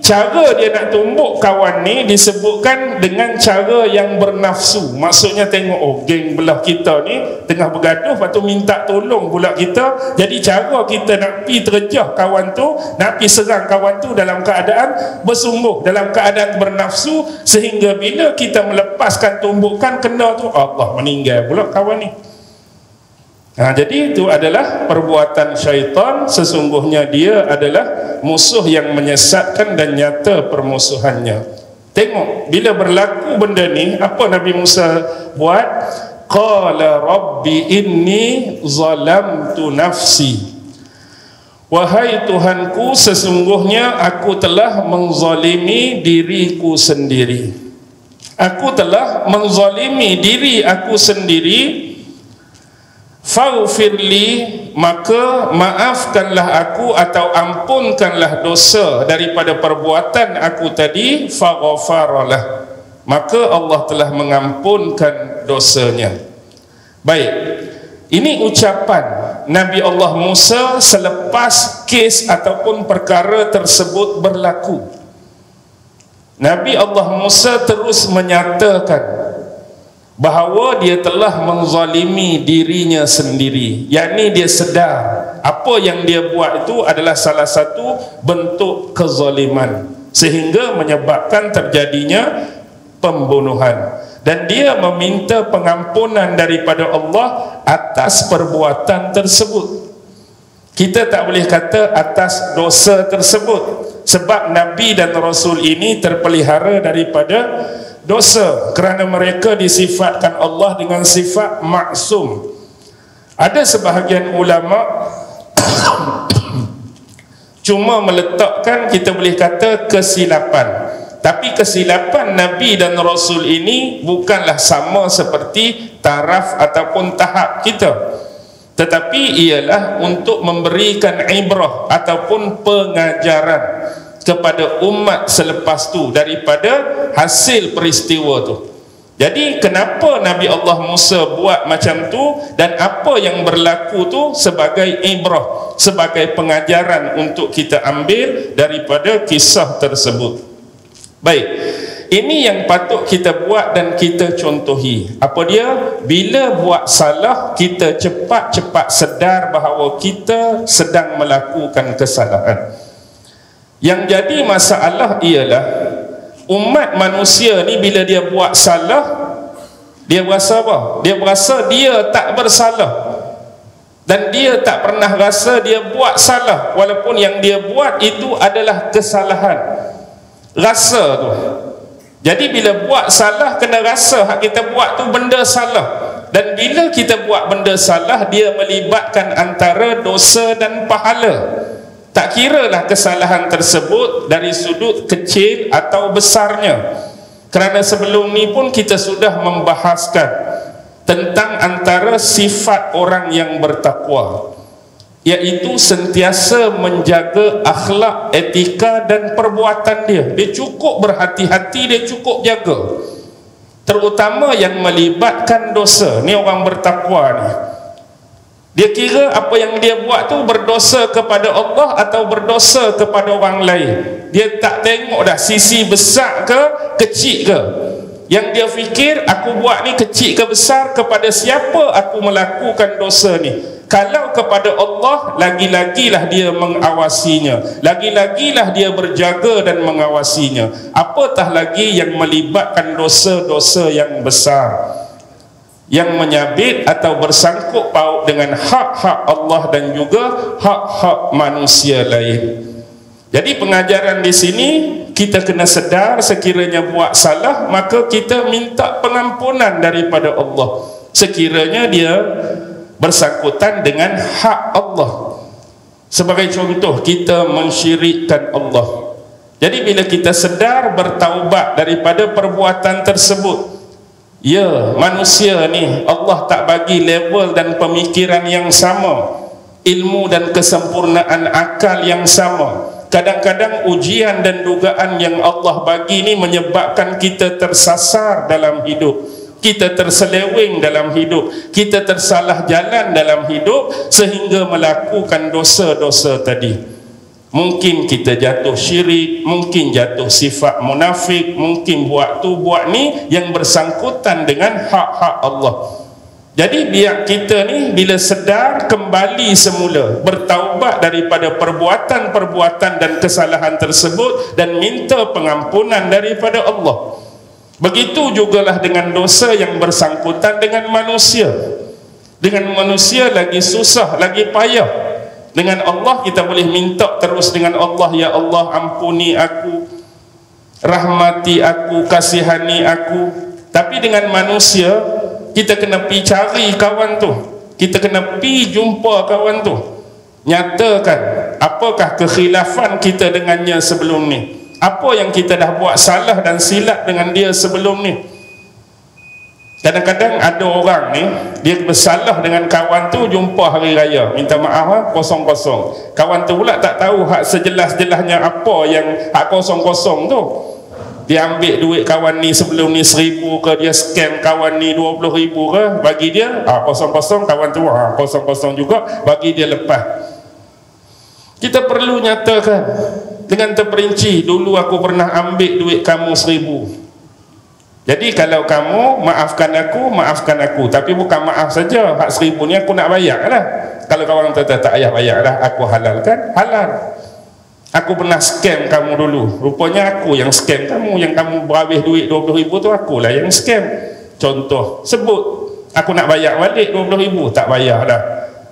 cara dia nak tumbuk kawan ni disebutkan dengan cara yang bernafsu. Maksudnya tengok, geng belah kita ni tengah bergaduh, lepas tu minta tolong pula kita. Jadi cara kita nak pi terjah kawan tu, nak pi serang kawan tu dalam keadaan bersungguh, dalam keadaan bernafsu, sehingga bila kita melepaskan tumbukan kena tu, Allah, meninggal pula kawan ni. Jadi itu adalah perbuatan syaitan. Sesungguhnya dia adalah musuh yang menyesatkan dan nyata permusuhannya. Tengok, bila berlaku benda ni, apa Nabi Musa buat? Qala rabbi inni zalamtu nafsi, wahai Tuhanku, sesungguhnya aku telah menzalimi diriku sendiri. Aku telah menzalimi diri aku sendiri. Faghfirli, maka maafkanlah aku atau ampunkanlah dosa daripada perbuatan aku tadi. Faghfaralah, maka Allah telah mengampunkan dosanya. Baik, ini ucapan Nabi Allah Musa selepas kes ataupun perkara tersebut berlaku. Nabi Allah Musa terus menyatakan bahawa dia telah menzalimi dirinya sendiri, yakni dia sedar apa yang dia buat itu adalah salah satu bentuk kezaliman sehingga menyebabkan terjadinya pembunuhan, dan dia meminta pengampunan daripada Allah atas perbuatan tersebut. Kita tak boleh kata atas dosa tersebut, sebab Nabi dan Rasul ini terpelihara daripada dosa, kerana mereka disifatkan Allah dengan sifat maksum. Ada sebahagian ulama cuma meletakkan, kita boleh kata, kesilapan. Tapi kesilapan Nabi dan Rasul ini bukanlah sama seperti taraf ataupun tahap kita, tetapi ialah untuk memberikan ibrah ataupun pengajaran kepada umat selepas tu daripada hasil peristiwa tu. Jadi kenapa Nabi Allah Musa buat macam tu, dan apa yang berlaku tu sebagai ibrah, sebagai pengajaran untuk kita ambil daripada kisah tersebut. Baik, ini yang patut kita buat dan kita contohi. Apa dia? Bila buat salah, kita cepat-cepat sedar bahawa kita sedang melakukan kesalahan. Yang jadi masalah ialah umat manusia ni bila dia buat salah, dia berasa apa? Dia berasa dia tak bersalah, dan dia tak pernah rasa dia buat salah, walaupun yang dia buat itu adalah kesalahan. Rasa tu. Jadi bila buat salah, kena rasa hak kita buat tu benda salah. Dan bila kita buat benda salah, dia melibatkan antara dosa dan pahala. Tak kiralah kesalahan tersebut dari sudut kecil atau besarnya. Kerana sebelum ni pun kita sudah membahaskan tentang antara sifat orang yang bertakwa, iaitu sentiasa menjaga akhlak, etika dan perbuatan dia. Dia cukup berhati-hati, dia cukup jaga. terutama yang melibatkan dosa. Ni orang bertakwa ni, dia kira apa yang dia buat tu berdosa kepada Allah atau berdosa kepada orang lain. Dia tak tengok dah sisi besar ke kecil ke. Yang dia fikir, aku buat ni kecil ke besar, kepada siapa aku melakukan dosa ni. Kalau kepada Allah, lagi-lagilah dia mengawasinya, lagi-lagilah dia berjaga dan mengawasinya. Apatah lagi yang melibatkan dosa-dosa yang besar, yang menyabit atau bersangkut paut dengan hak-hak Allah dan juga hak-hak manusia lain. Jadi pengajaran di sini, kita kena sedar sekiranya buat salah, maka kita minta pengampunan daripada Allah sekiranya dia bersangkutan dengan hak Allah. Sebagai contoh, kita mensyirikkan Allah. Jadi bila kita sedar, bertaubat daripada perbuatan tersebut, ya, manusia ni Allah tak bagi level dan pemikiran yang sama, ilmu dan kesempurnaan akal yang sama. Kadang-kadang ujian dan dugaan yang Allah bagi ni menyebabkan kita tersasar dalam hidup, kita terseleweng dalam hidup, kita tersalah jalan dalam hidup sehingga melakukan dosa-dosa tadi. Mungkin kita jatuh syirik, mungkin jatuh sifat munafik, mungkin buat tu buat ni yang bersangkutan dengan hak-hak Allah. Jadi biar kita ni bila sedar, kembali semula, bertaubat daripada perbuatan-perbuatan dan kesalahan tersebut dan minta pengampunan daripada Allah. Begitu jugalah dengan dosa yang bersangkutan dengan manusia. Dengan manusia lagi susah, lagi payah. Dengan Allah kita boleh minta terus dengan Allah, ya Allah ampuni aku, rahmati aku, kasihani aku. Tapi dengan manusia, kita kena pi cari kawan tu, kita kena pi jumpa kawan tu, nyatakan apakah kekhilafan kita dengannya sebelum ni, apa yang kita dah buat salah dan silap dengan dia sebelum ni. Kadang-kadang ada orang ni, dia bersalah dengan kawan tu, jumpa hari raya, minta maaf kosong-kosong. Kawan tu pula tak tahu hak sejelas-jelasnya apa yang hak kosong-kosong tu. Dia ambil duit kawan ni sebelum ni 1,000 ke, dia scam kawan ni 20,000 ke, bagi dia kosong-kosong, kawan tu kosong-kosong juga, bagi dia lepas. Kita perlu nyatakan dengan terperinci, dulu aku pernah ambil duit kamu 1,000. Jadi kalau kamu maafkan aku, tapi bukan maaf saja, hak 1,000 ni aku nak bayar lah. Kalau kawan tak payah bayar lah, aku halalkan, halal. Aku pernah scam kamu dulu, rupanya aku yang scam kamu, yang kamu berhabis duit 20,000 tu akulah yang scam. Contoh, sebut, aku nak bayar balik 20,000, tak bayar dah.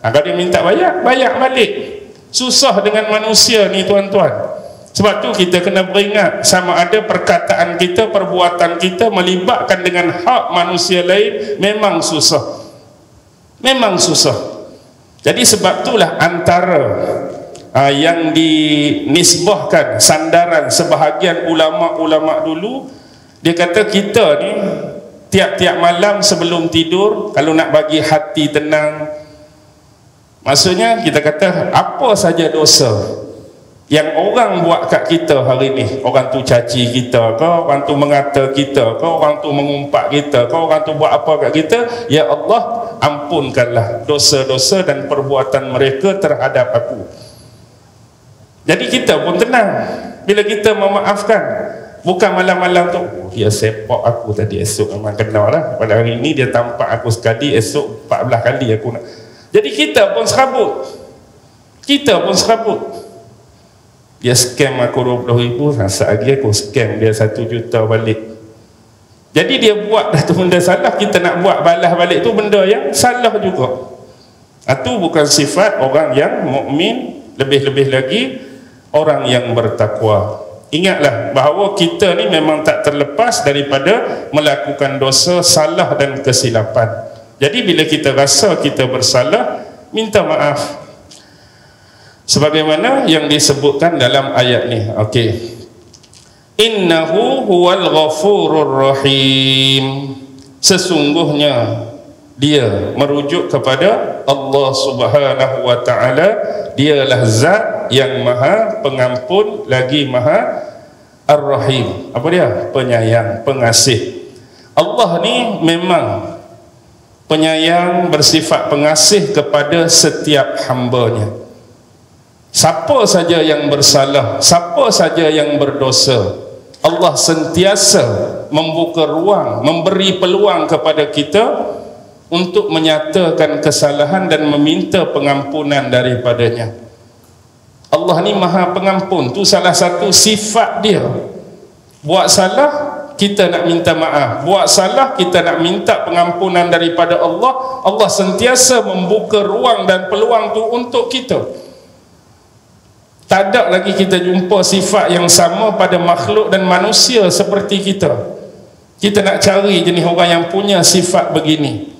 Kalau dia minta bayar, bayar balik. Susah dengan manusia ni tuan-tuan. Sebab tu kita kena beringat, sama ada perkataan kita, perbuatan kita melibatkan dengan hak manusia lain, memang susah. Memang susah. Jadi sebab itulah antara yang dinisbahkan sandaran sebahagian ulama-ulama dulu, dia kata kita ni tiap-tiap malam sebelum tidur, kalau nak bagi hati tenang, maksudnya kita kata apa saja dosa yang orang buat kat kita hari ni, orang tu caci kita ke, orang tu mengata kita ke, orang tu mengumpat kita ke, orang tu buat apa kat kita, ya Allah ampunkanlah dosa-dosa dan perbuatan mereka terhadap aku. Jadi kita pun tenang bila kita memaafkan. Bukan malam-malam tu, dia sepak aku tadi, esok memang kenal lah, pada hari ini dia tampak aku sekali, esok 14 kali aku nak. Jadi kita pun serabut. Kita pun serabut. Dia scam aku 20,000, rasa lagi aku scam dia 1 juta balik. Jadi dia buat dah tu benda salah, kita nak buat balas balik tu benda yang salah juga. Itu bukan sifat orang yang mukmin, lebih-lebih lagi orang yang bertakwa. Ingatlah bahawa kita ni memang tak terlepas daripada melakukan dosa, salah dan kesilapan. Jadi bila kita rasa kita bersalah, minta maaf. Sebagaimana yang disebutkan dalam ayat ni. Okey. Innahu huwal ghafurur rahim. Sesungguhnya dia merujuk kepada Allah Subhanahu wa taala, dialah zat yang maha pengampun lagi maha ar-rahim. Apa dia? Penyayang, pengasih. Allah ni memang penyayang, bersifat pengasih kepada setiap hamba-Nya. Siapa saja yang bersalah, siapa saja yang berdosa, Allah sentiasa membuka ruang, memberi peluang kepada kita untuk menyatakan kesalahan dan meminta pengampunan daripadanya. Allah ni Maha Pengampun, tu salah satu sifat Dia. Buat salah, kita nak minta maaf. Buat salah, kita nak minta pengampunan daripada Allah. Allah sentiasa membuka ruang dan peluang tu untuk kita. Tak ada lagi kita jumpa sifat yang sama pada makhluk dan manusia seperti kita. Kita nak cari jenis orang yang punya sifat begini.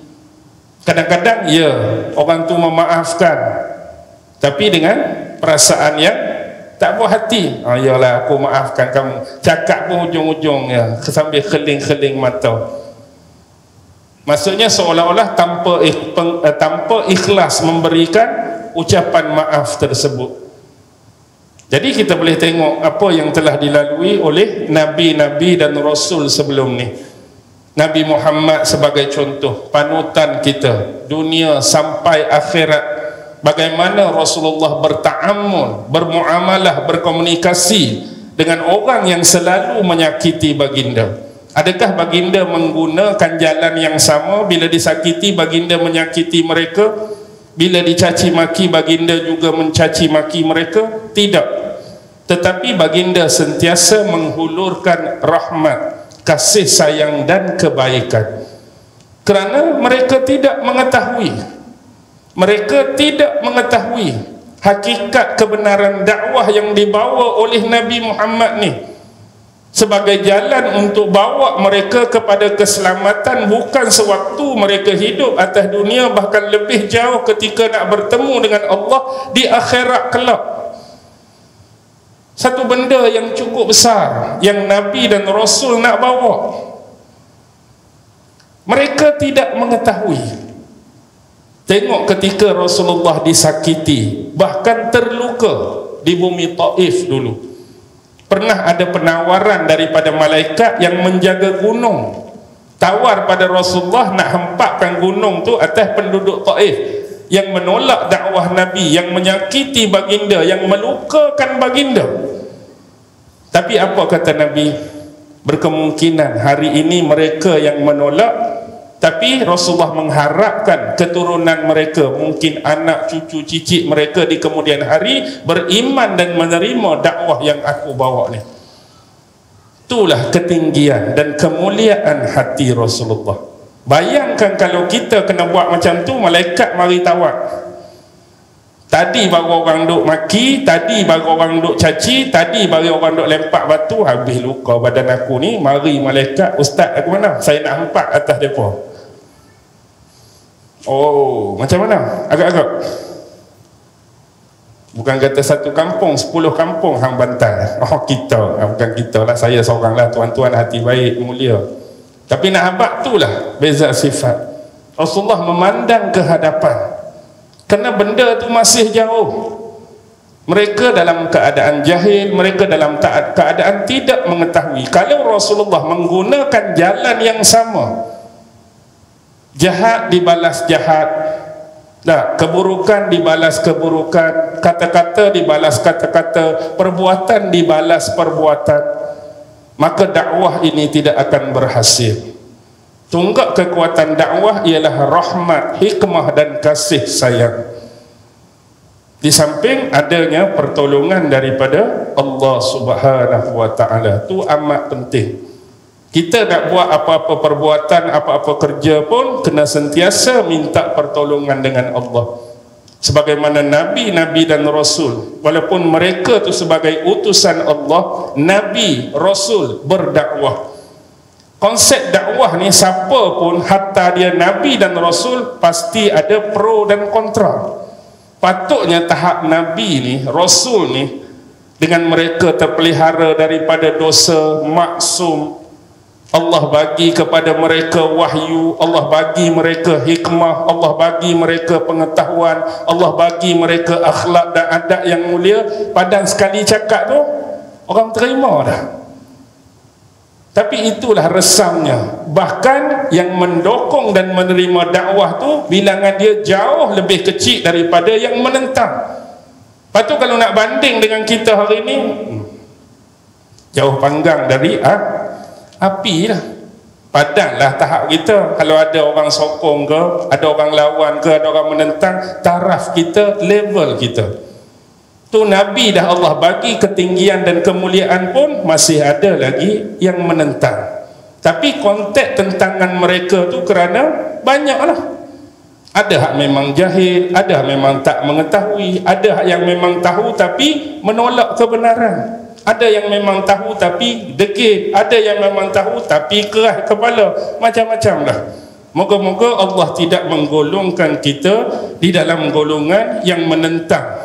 Kadang-kadang ya, orang tu memaafkan, tapi dengan perasaan yang tak buat hati. Yalah, aku maafkan kamu. Cakap pun ujung-ujung ya, sambil keling-keling mata. Maksudnya seolah-olah tanpa ikhlas memberikan ucapan maaf tersebut. Jadi kita boleh tengok apa yang telah dilalui oleh Nabi-Nabi dan Rasul sebelum ni. Nabi Muhammad sebagai contoh, panutan kita, dunia sampai akhirat. Bagaimana Rasulullah berta'amul, bermuamalah, berkomunikasi dengan orang yang selalu menyakiti baginda. Adakah baginda menggunakan jalan yang sama? Bila disakiti, baginda menyakiti mereka. Bila dicaci maki, baginda juga mencaci maki mereka? Tidak. Tetapi baginda sentiasa menghulurkan rahmat, kasih sayang dan kebaikan. Kerana mereka tidak mengetahui, hakikat kebenaran dakwah yang dibawa oleh Nabi Muhammad ni sebagai jalan untuk bawa mereka kepada keselamatan, bukan sewaktu mereka hidup atas dunia, bahkan lebih jauh ketika nak bertemu dengan Allah di akhirat kelak. Satu benda yang cukup besar yang Nabi dan Rasul nak bawa, mereka tidak mengetahui. Tengok ketika Rasulullah disakiti, bahkan terluka di bumi Taif dulu. Pernah ada penawaran daripada malaikat yang menjaga gunung, tawar pada Rasulullah nak hempapkan gunung tu atas penduduk Taif yang menolak dakwah Nabi, yang menyakiti baginda, yang melukakan baginda. Tapi apa kata Nabi? Berkemungkinan hari ini mereka yang menolak, tapi Rasulullah mengharapkan keturunan mereka, mungkin anak cucu cicit mereka di kemudian hari beriman dan menerima dakwah yang aku bawa ni. Itulah ketinggian dan kemuliaan hati Rasulullah. Bayangkan kalau kita kena buat macam tu, malaikat mari tawar. Tadi baru orang duk maki, tadi baru orang duk caci, tadi baru orang duk lempak batu, habis luka badan aku ni. Mari malaikat, ustaz aku mana? Saya nak hempak atas depa. Oh, macam mana? Agak-agak. Bukan kata satu kampung, 10 kampung hang bantai. Oh, kita, bukan kita lah, saya seorang lah, tuan-tuan hati baik, mulia. Tapi nak habaq tu lah beza sifat. Rasulullah memandang ke hadapan, kerana benda tu masih jauh. Mereka dalam keadaan jahil, mereka dalam keadaan tidak mengetahui. Kalau Rasulullah menggunakan jalan yang sama, jahat dibalas jahat, keburukan dibalas keburukan, kata-kata dibalas kata-kata, perbuatan dibalas perbuatan, maka dakwah ini tidak akan berhasil. Tunggak kekuatan dakwah ialah rahmat, hikmah dan kasih sayang. Di samping adanya pertolongan daripada Allah Subhanahu wa Ta'ala. Itu amat penting. Kita nak buat apa-apa perbuatan, apa-apa kerja pun kena sentiasa minta pertolongan dengan Allah. Sebagaimana Nabi-Nabi dan Rasul, walaupun mereka tu sebagai utusan Allah, Nabi, Rasul berdakwah. Konsep dakwah ni, siapa pun, hatta dia Nabi dan Rasul, pasti ada pro dan kontra. Patutnya tahap Nabi ni, Rasul ni, dengan mereka terpelihara daripada dosa, maksum, Allah bagi kepada mereka wahyu, Allah bagi mereka hikmah, Allah bagi mereka pengetahuan, Allah bagi mereka akhlak dan adab yang mulia. Padang sekali cakap tu orang terima dah. Tapi itulah resamnya. Bahkan yang mendokong dan menerima dakwah tu bilangan dia jauh lebih kecil daripada yang menentang. Lepas tu kalau nak banding dengan kita hari ni, jauh panggang dari api lah. Padahlah tahap kita. Kalau ada orang sokong ke, ada orang lawan ke, ada orang menentang, taraf kita, level kita. Tu Nabi dah Allah bagi ketinggian dan kemuliaan pun masih ada lagi yang menentang. Tapi konteks tentangan mereka tu kerana banyaklah. Ada hak memang jahil, ada hak memang tak mengetahui, ada hak yang memang tahu tapi menolak kebenaran. Ada yang memang tahu tapi degil, ada yang memang tahu tapi keras kepala, macam-macam lah. Moga-moga Allah tidak menggolongkan kita di dalam golongan yang menentang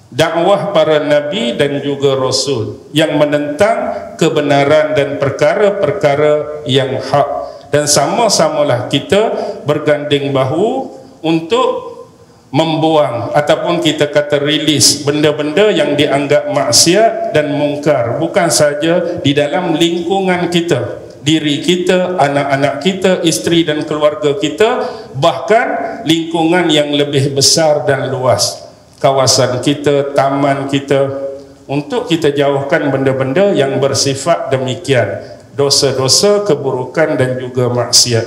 dakwah para nabi dan juga rasul, yang menentang kebenaran dan perkara-perkara yang hak. Dan sama-samalah kita berganding bahu untuk membuang ataupun kita kata rilis benda-benda yang dianggap maksiat dan mungkar, bukan saja di dalam lingkungan kita, diri kita, anak-anak kita, isteri dan keluarga kita, bahkan lingkungan yang lebih besar dan luas, kawasan kita, taman kita, untuk kita jauhkan benda-benda yang bersifat demikian, dosa-dosa, keburukan dan juga maksiat.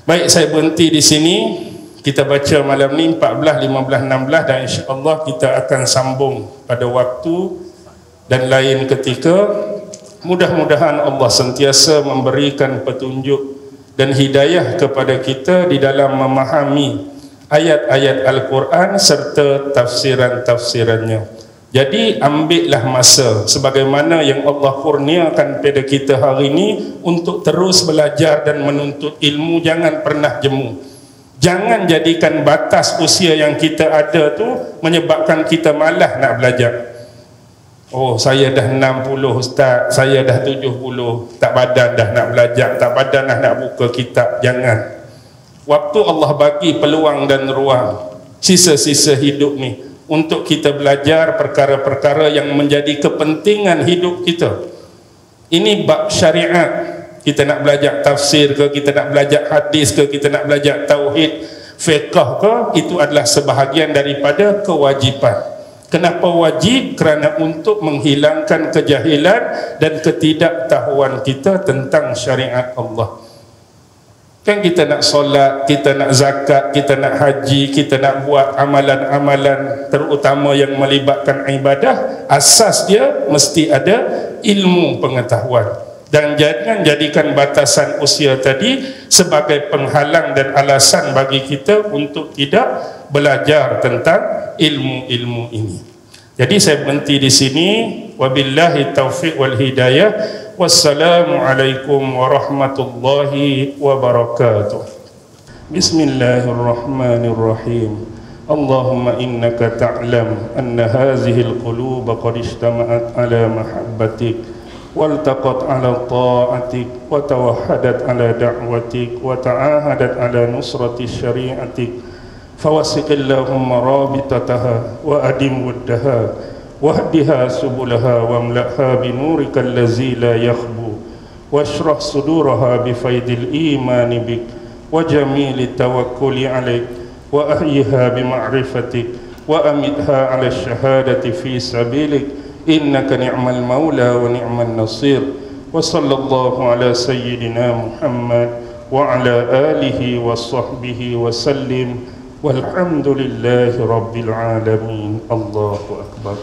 Baik, saya berhenti di sini. Kita baca malam ni 14, 15, 16 dan insya-Allah kita akan sambung pada waktu dan lain ketika. Mudah-mudahan Allah sentiasa memberikan petunjuk dan hidayah kepada kita di dalam memahami ayat-ayat Al-Quran serta tafsiran-tafsirannya. Jadi ambillah masa sebagaimana yang Allah kurniakan pada kita hari ini untuk terus belajar dan menuntut ilmu. Jangan pernah jemu. Jangan jadikan batas usia yang kita ada tu menyebabkan kita malas nak belajar. Oh, saya dah 60 ustaz, saya dah 70, tak badan dah nak belajar, tak badan dah nak buka kitab. Jangan. Waktu Allah bagi peluang dan ruang sisa-sisa hidup ni untuk kita belajar perkara-perkara yang menjadi kepentingan hidup kita. Ini bab syariat. Kita nak belajar tafsir ke, kita nak belajar hadis ke, kita nak belajar tauhid, fiqh ke, itu adalah sebahagian daripada kewajipan. Kenapa wajib? Kerana untuk menghilangkan kejahilan dan ketidaktahuan kita tentang syariat Allah. Kan kita nak solat, kita nak zakat, kita nak haji, kita nak buat amalan-amalan terutama yang melibatkan ibadah, asas dia mesti ada ilmu pengetahuan. Dan jangan jadikan batasan usia tadi sebagai penghalang dan alasan bagi kita untuk tidak belajar tentang ilmu-ilmu ini. Jadi saya berhenti di sini. Wabillahi taufiq wal hidayah. Wassalamualaikum warahmatullahi wabarakatuh. Bismillahirrahmanirrahim. Allahumma innaka ta'lam anna hazihil quluba qad ijtama'at ala mahabbatik والتقت على طاعتك وتوحدت على دعوتك وتعاهدت على نصرة شريعتك فوسق اللهم رابطتها وأدم ودها واهدها سبلها واملأها بنورك الذي لا يخبو واشرح صدورها بفيض الإيمان بك وجميل التوكل عليك وأحيها بمعرفتك وأمتها على الشهادة في سبيلك إنك نعم المولى ونعم النصير وصلى الله على سيدنا محمد وعلى آله وصحبه وسلم والحمد لله رب العالمين. الله أكبر.